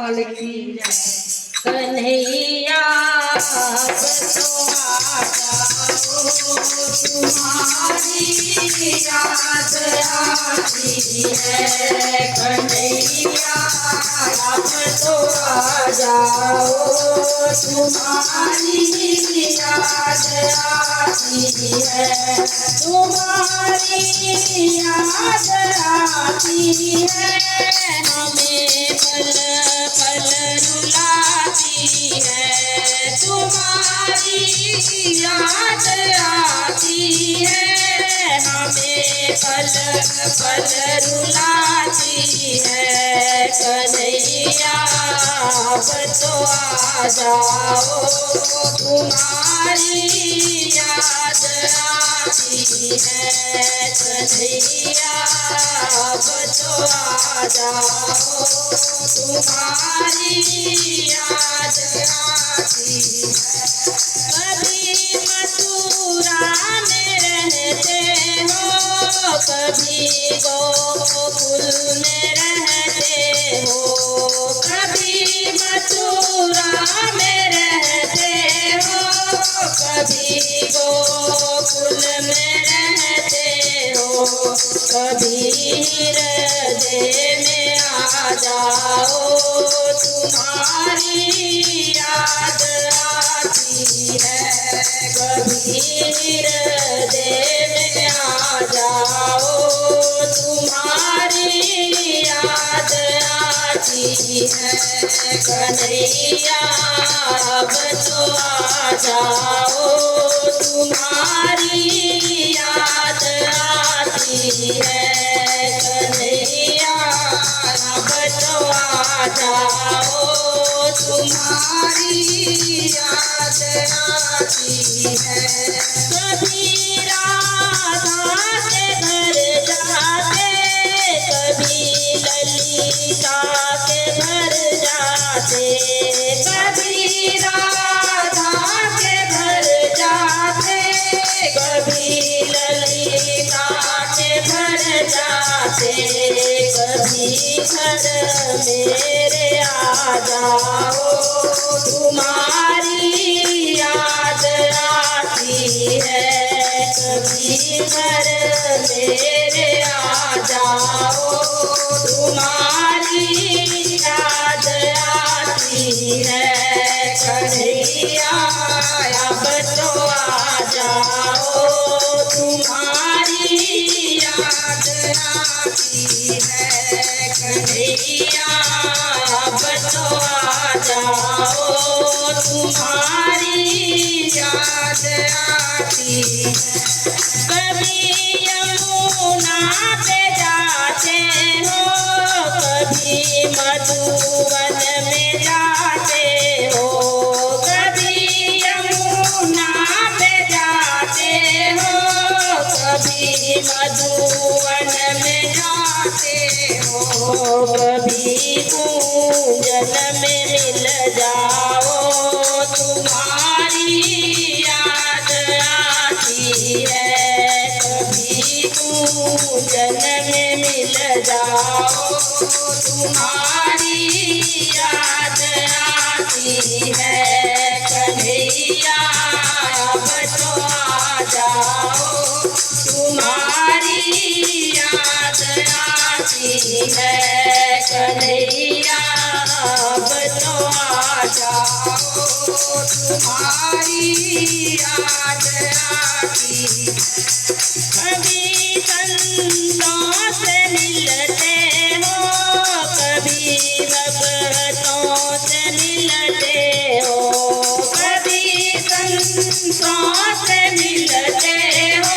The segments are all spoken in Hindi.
लाल की जय। कन्हैया अब तो आ जाओ, तुम्हारी याद आती है। कन्हैया अब तो आ जाओ, तुम्हारी याद आती है। तुम्हारी याद आती है, हमें पल पल रुलाती है। तुम्हारी याद आती है, हमें पल पल रुलाती है। कन्हैया अब तो आ जाओ, तुम्हारी याद आती है। कन्हैया अब तो आ जाओ, तुम्हारी याद आती है। कभी मथुरा में रहते हो, कभी गोकुल में रहते हो। कभी मथुरा में रहते हो, कभी गोकुल में रहते हो। कभी हृदय में आ जाओ, तुम्हारी याद आती है। कभी हृदय में आ जाओ, तुम्हारी याद आती है। कन्हैया अब तो आ जाओ, तुम्हारी याद आती है। कन्हैया अब तो आ जाओ, तुम्हारी याद आती है। कभी राधा के घर जाते, कभी ललिता के घर जाते। कभी राधा के घर जाते, कभी ललिता के घर जाते। कभी घर मेरे आ जाओ, तुम्हारी याद आती है। कभी घर मेरे आ जाओ, तुम्हारी याद आती है। कन्हैया अब तो आ जाओ, तुम्हारी याद आती है। कन्हैया अब तो आ जाओ, तुम्हारी याद आती है। कभी यमुना पे जाते हो, कभी मधुवन में जाते हो। कभी यमुना पे जाते हो, कभी मधुवन में जाते हो। कभी पूजन में मिल जाओ, तुम्हारी याद आती है। कभी पूजन में मिल जाओ, तुम्हारी याद आती है। कन्हैया अब तो आ जाओ, तुम्हारी याद आती है। कन्हैया अब तो आ जाओ, तुम्हारी याद आती है। कभी संतों से मिलते हो, कभी भक्तों से मिलते हो। कभी संतों से मिलते हो,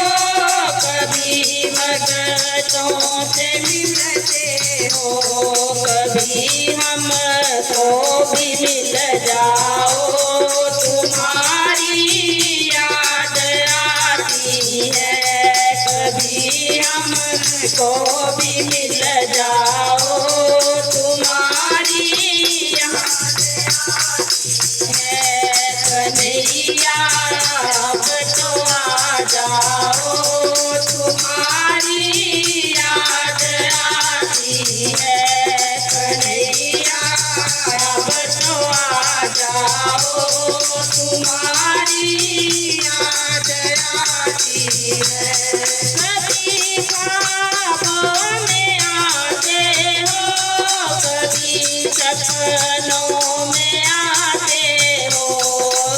कभी भक्तों से मिलते हो। कभी हमको भी मिल जाओ, तुम्हारी याद आती है। कभी हमको भी मिल जाओ, तुम्हारी याद आती है। कन्हैया अब तो आ जाओ, तुम्हारी याद आती है। कन्हैया जाओ तुम्हारी याद आती है। कभी ख्वाबों में आते हो, कभी सपनों में आते हो,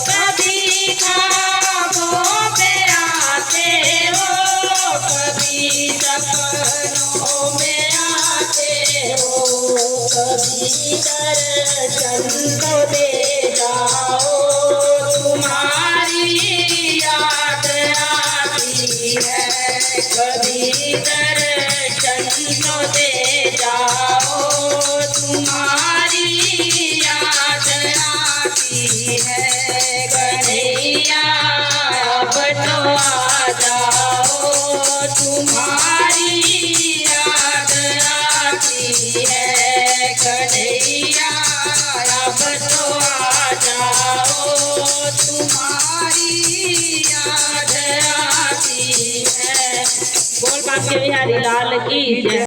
कभी ख्वाबों में आते हो, कभी सपनों में आते हो, कभी दर्शन तो दे जाओ तुम्हारी याद आती है। कभी दर्शन तो दे जाओ तुम्हारी याद आती है। कन्हैया अब तो आ जाओ तुम्हारी याद आती है। कन्हैया अब तो आ जाओ तुम्हारी याद आती है। बोल बांके बिहारी लाल की जय।